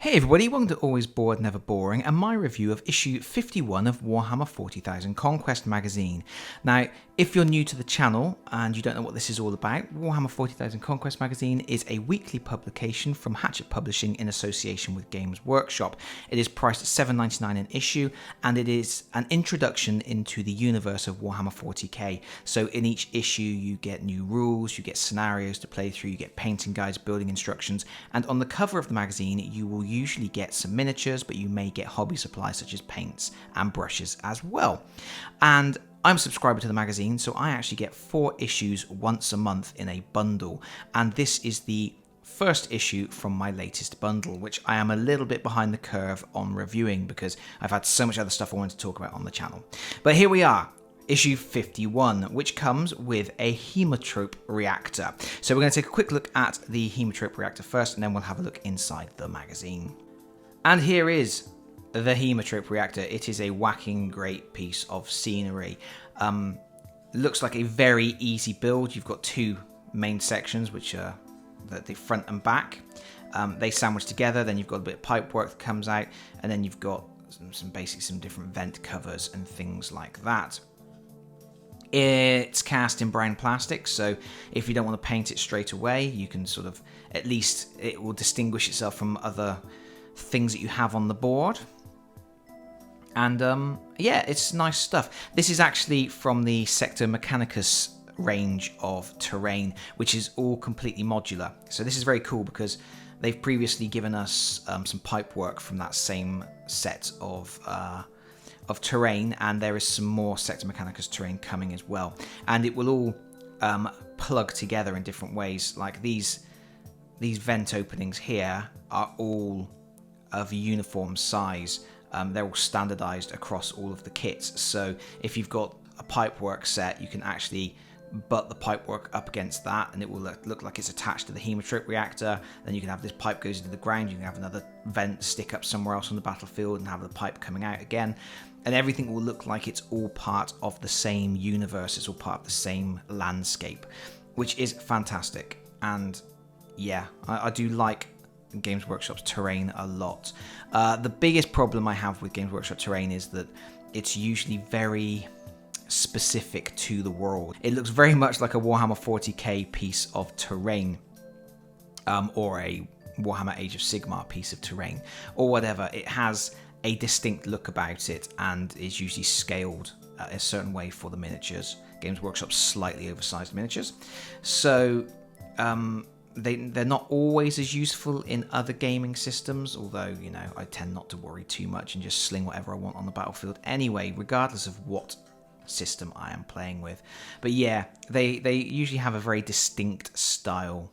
Hey everybody, welcome to Always Bored, Never Boring, and my review of issue 51 of Warhammer 40,000 Conquest magazine. Now, if you're new to the channel and you don't know what this is all about, Warhammer 40,000 Conquest magazine is a weekly publication from Hachette Publishing in association with Games Workshop. It is priced at $7.99 an issue, and it is an introduction into the universe of Warhammer 40k. So in each issue you get new rules, you get scenarios to play through, you get painting guides, building instructions, and on the cover of the magazine you will usually get some miniatures, but you may get hobby supplies such as paints and brushes as well. And I'm a subscriber to the magazine, so I actually get 4 issues once a month in a bundle, and this is the first issue from my latest bundle, which I am a little bit behind the curve on reviewing because I've had so much other stuff I wanted to talk about on the channel. But here we are. Issue 51, which comes with a Haemotrope Reactor. So we're going to take a quick look at the Haemotrope Reactor first, and then we'll have a look inside the magazine. And here is the Haemotrope Reactor. It is a whacking great piece of scenery. Looks like a very easy build. You've got 2 main sections, which are the front and back. They sandwich together, then you've got a bit of pipework that comes out, and then you've got some different vent covers and things like that. It's cast in brown plastic, so if you don't want to paint it straight away, you can sort of, at least it will distinguish itself from other things that you have on the board. And yeah, it's nice stuff. This is actually from the Sector Mechanicus range of terrain, which is all completely modular. So this is very cool because they've previously given us some pipework from that same set of terrain, and there is some more Sector Mechanicus terrain coming as well, and it will all plug together in different ways. Like these vent openings here are all of a uniform size. They're all standardized across all of the kits, so if you've got a pipework set, you can actually butt the pipework up against that and it will look like it's attached to the Haemotrope Reactor. Then you can have this pipe goes into the ground, you can have another vent stick up somewhere else on the battlefield and have the pipe coming out again, and everything will look like it's all part of the same universe, it's all part of the same landscape, which is fantastic. And yeah, I do like Games Workshop's terrain a lot. The biggest problem I have with Games Workshop terrain is that it's usually very specific to the world. It looks very much like a Warhammer 40k piece of terrain, or a Warhammer Age of Sigmar piece of terrain, or whatever. It has a distinct look about it and is usually scaled a certain way for the miniatures. Games Workshop's slightly oversized miniatures, so they're not always as useful in other gaming systems, although, you know, I tend not to worry too much and just sling whatever I want on the battlefield anyway, regardless of what system I am playing with. But yeah, they usually have a very distinct style.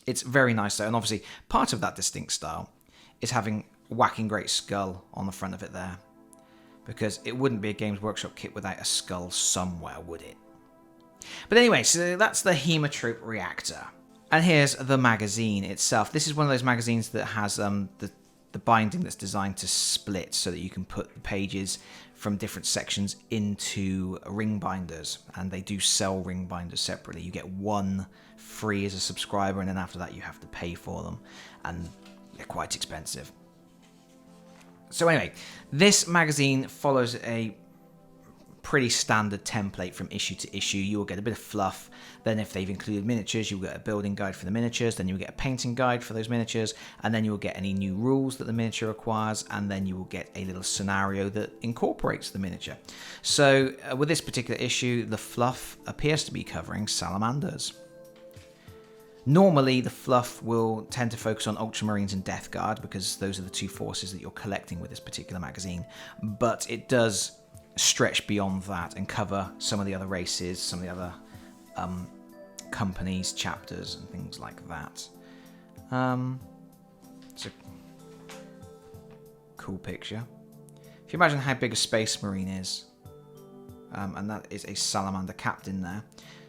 It's very nice though, and obviously part of that distinct style is having a whacking great skull on the front of it there, because it wouldn't be a Games Workshop kit without a skull somewhere, would it? But anyway, so that's the Haemotrope Reactor. And here's the magazine itself. This is one of those magazines that has the binding that's designed to split so that you can put the pages from different sections into ring binders, and they do sell ring binders separately. You get one free as a subscriber, and then after that you have to pay for them, and they're quite expensive. So anyway, this magazine follows a pretty standard template from issue to issue. You will get a bit of fluff, then if they've included miniatures, you'll get a building guide for the miniatures, then you'll get a painting guide for those miniatures, and then you will get any new rules that the miniature requires, and then you will get a little scenario that incorporates the miniature. So with this particular issue, the fluff appears to be covering salamanders. Normally the fluff will tend to focus on Ultramarines and Death Guard, because those are the 2 forces that you're collecting with this particular magazine, but it does stretch beyond that and cover some of the other races, some of the other companies, chapters, and things like that. It's a cool picture. If you imagine how big a Space Marine is, and that is a Salamander captain there,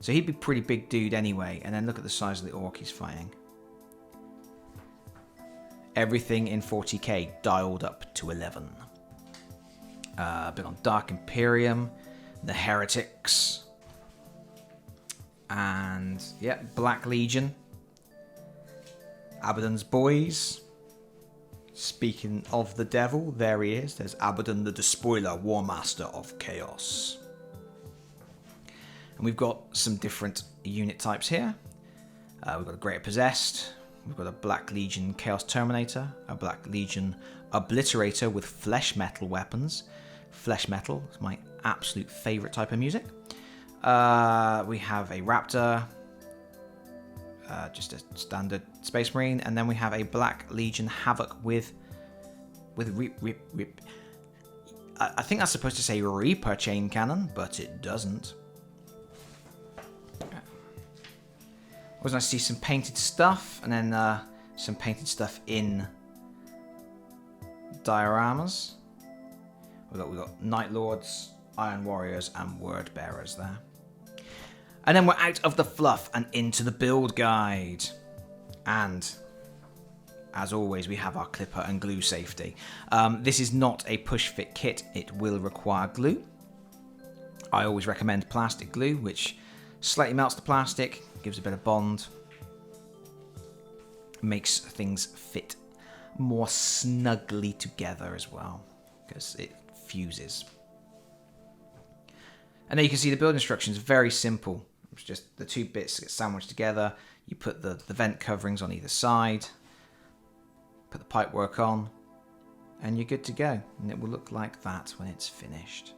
so he'd be a pretty big dude anyway, and then look at the size of the orc he's fighting. Everything in 40k dialed up to 11. A bit on Dark Imperium, the Heretics, and yeah, Black Legion. Abaddon's boys. Speaking of the devil, there he is. There's Abaddon the Despoiler, War Master of Chaos. And we've got some different unit types here. We've got a Greater Possessed. We've got a Black Legion Chaos Terminator. A Black Legion Obliterator with flesh metal weapons. Flesh metal is my absolute favourite type of music. We have a Raptor. Just a standard Space Marine, and then we have a Black Legion Havoc with rip. I think that's supposed to say Reaper chain cannon, but it doesn't. Always nice to see some painted stuff, and then some painted stuff in dioramas. We've got Night Lords, Iron Warriors, and Word Bearers there. And then we're out of the fluff and into the build guide. And, as always, we have our clipper and glue safety. This is not a push-fit kit. It will require glue. I always recommend plastic glue, which slightly melts the plastic, gives a bit of bond, makes things fit more snugly together as well, because it fuses. And there you can see the build instructions, very simple. It's just the two bits get sandwiched together. You put the vent coverings on either side, put the pipework on, and you're good to go. And it will look like that when it's finished.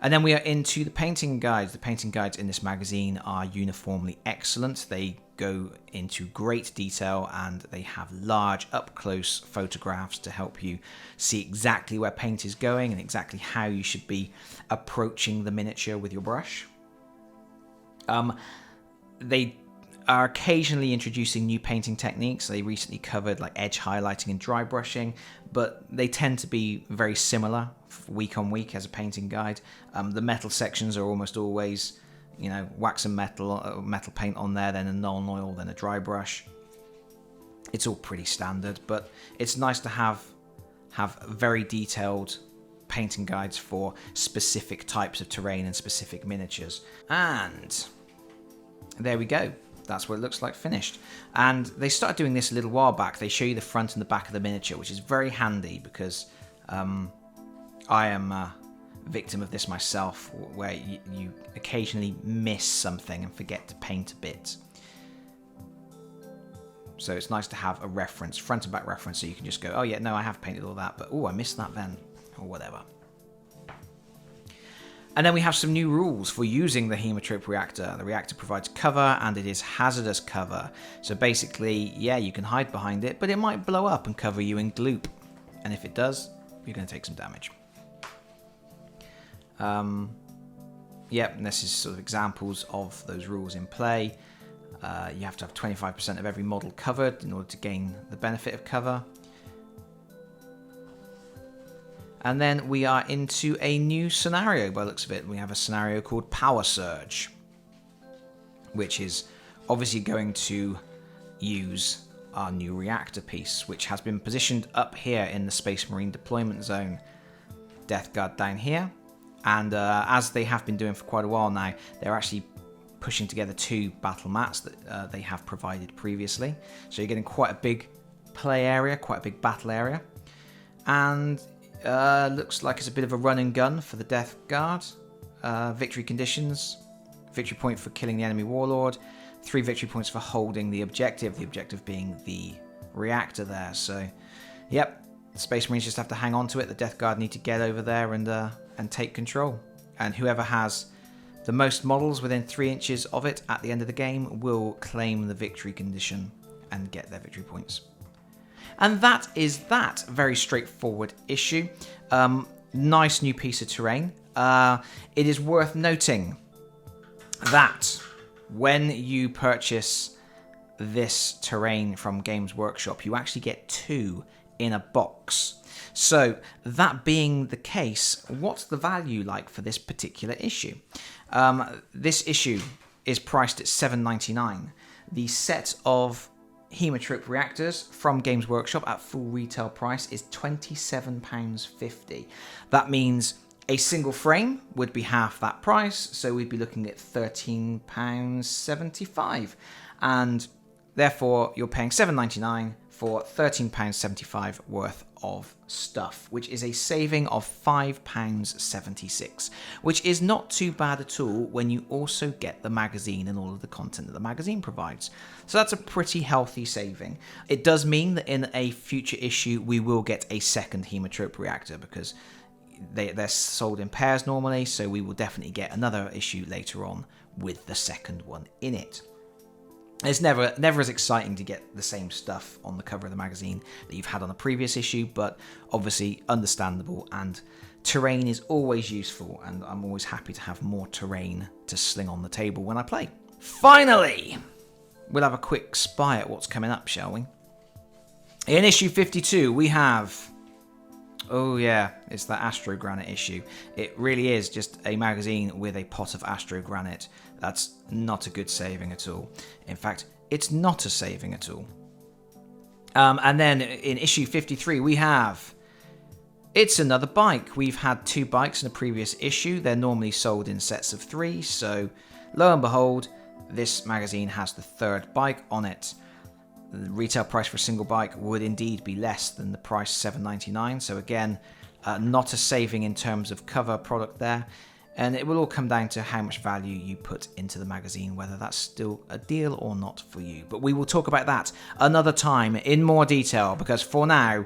And then we are into the painting guides. The painting guides in this magazine are uniformly excellent. They go into great detail and they have large up-close photographs to help you see exactly where paint is going and exactly how you should be approaching the miniature with your brush. They are occasionally introducing new painting techniques. They recently covered like edge highlighting and dry brushing, but they tend to be very similar week on week as a painting guide. The metal sections are almost always, you know, wax and metal paint on there, then a non-oil, then a dry brush. It's all pretty standard, but it's nice to have very detailed painting guides for specific types of terrain and specific miniatures. And there we go. That's what it looks like finished. And they started doing this a little while back. They show you the front and the back of the miniature, which is very handy because I am a victim of this myself, where you occasionally miss something and forget to paint a bit. So it's nice to have a reference, front and back reference, so you can just go, oh yeah, no, I have painted all that, but oh, I missed that then, or whatever. And then we have some new rules for using the Haemotrope Reactor. The reactor provides cover, and it is hazardous cover. So basically, yeah, you can hide behind it, but it might blow up and cover you in gloop. And if it does, you're going to take some damage. Yep, and this is sort of examples of those rules in play. You have to have 25% of every model covered in order to gain the benefit of cover. And then we are into a new scenario by the looks of it. We have a scenario called Power Surge, which is obviously going to use our new reactor piece, which has been positioned up here in the Space Marine deployment zone. Death Guard down here. And as they have been doing for quite a while now, they're actually pushing together two battle mats that they have provided previously. So you're getting quite a big play area, quite a big battle area. And looks like it's a bit of a run and gun for the Death Guard. Victory conditions. Victory point for killing the enemy warlord. 3 victory points for holding the objective being the reactor there. So, yep, the Space Marines just have to hang on to it. The Death Guard need to get over there and take control. And whoever has the most models within 3 inches of it at the end of the game will claim the victory condition and get their victory points. And that is that. Very straightforward issue. Nice new piece of terrain. It is worth noting that when you purchase this terrain from Games Workshop, you actually get 2 in a box. So that being the case, what's the value like for this particular issue? This issue is priced at $7.99. The set of Haemotrope Reactors from Games Workshop at full retail price is £27.50. That means a single frame would be half that price, so we'd be looking at £13.75. And Therefore, you're paying £7.99 for £13.75 worth of stuff, which is a saving of £5.76, which is not too bad at all when you also get the magazine and all of the content that the magazine provides. So that's a pretty healthy saving. It does mean that in a future issue, we will get a second Haemotrope Reactor, because they're sold in pairs normally, so we will definitely get another issue later on with the second one in it. It's never as exciting to get the same stuff on the cover of the magazine that you've had on a previous issue, but obviously understandable, and terrain is always useful, and I'm always happy to have more terrain to sling on the table when I play. Finally, we'll have a quick spy at what's coming up, shall we? In issue 52, we have... Oh yeah, it's that Astro Granite issue. It really is just a magazine with a pot of Astro Granite. That's not a good saving at all. In fact, it's not a saving at all. And then in issue 53, we have... It's another bike. We've had 2 bikes in a previous issue. They're normally sold in sets of 3, so lo and behold, this magazine has the 3rd bike on it. The retail price for a single bike would indeed be less than the price £7.99. So again, not a saving in terms of cover product there. And it will all come down to how much value you put into the magazine, whether that's still a deal or not for you. But we will talk about that another time in more detail, because for now,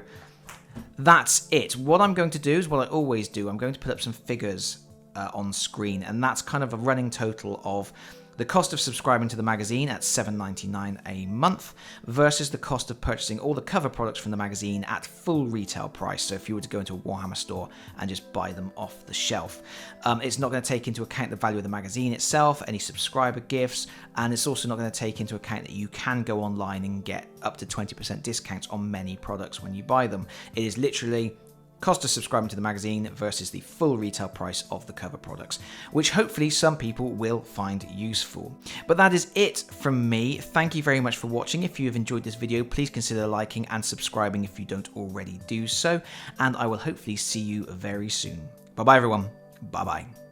that's it. What I'm going to do is what I always do. I'm going to put up some figures on screen, and that's kind of a running total of the cost of subscribing to the magazine at £7.99 a month versus the cost of purchasing all the cover products from the magazine at full retail price. So if you were to go into a Warhammer store and just buy them off the shelf, it's not going to take into account the value of the magazine itself, any subscriber gifts, and it's also not going to take into account that you can go online and get up to 20% discounts on many products when you buy them. It is literally cost of subscribing to the magazine versus the full retail price of the cover products, which hopefully some people will find useful. But that is it from me. Thank you very much for watching. If you have enjoyed this video, please consider liking and subscribing if you don't already do so, and I will hopefully see you very soon. Bye bye everyone. Bye bye.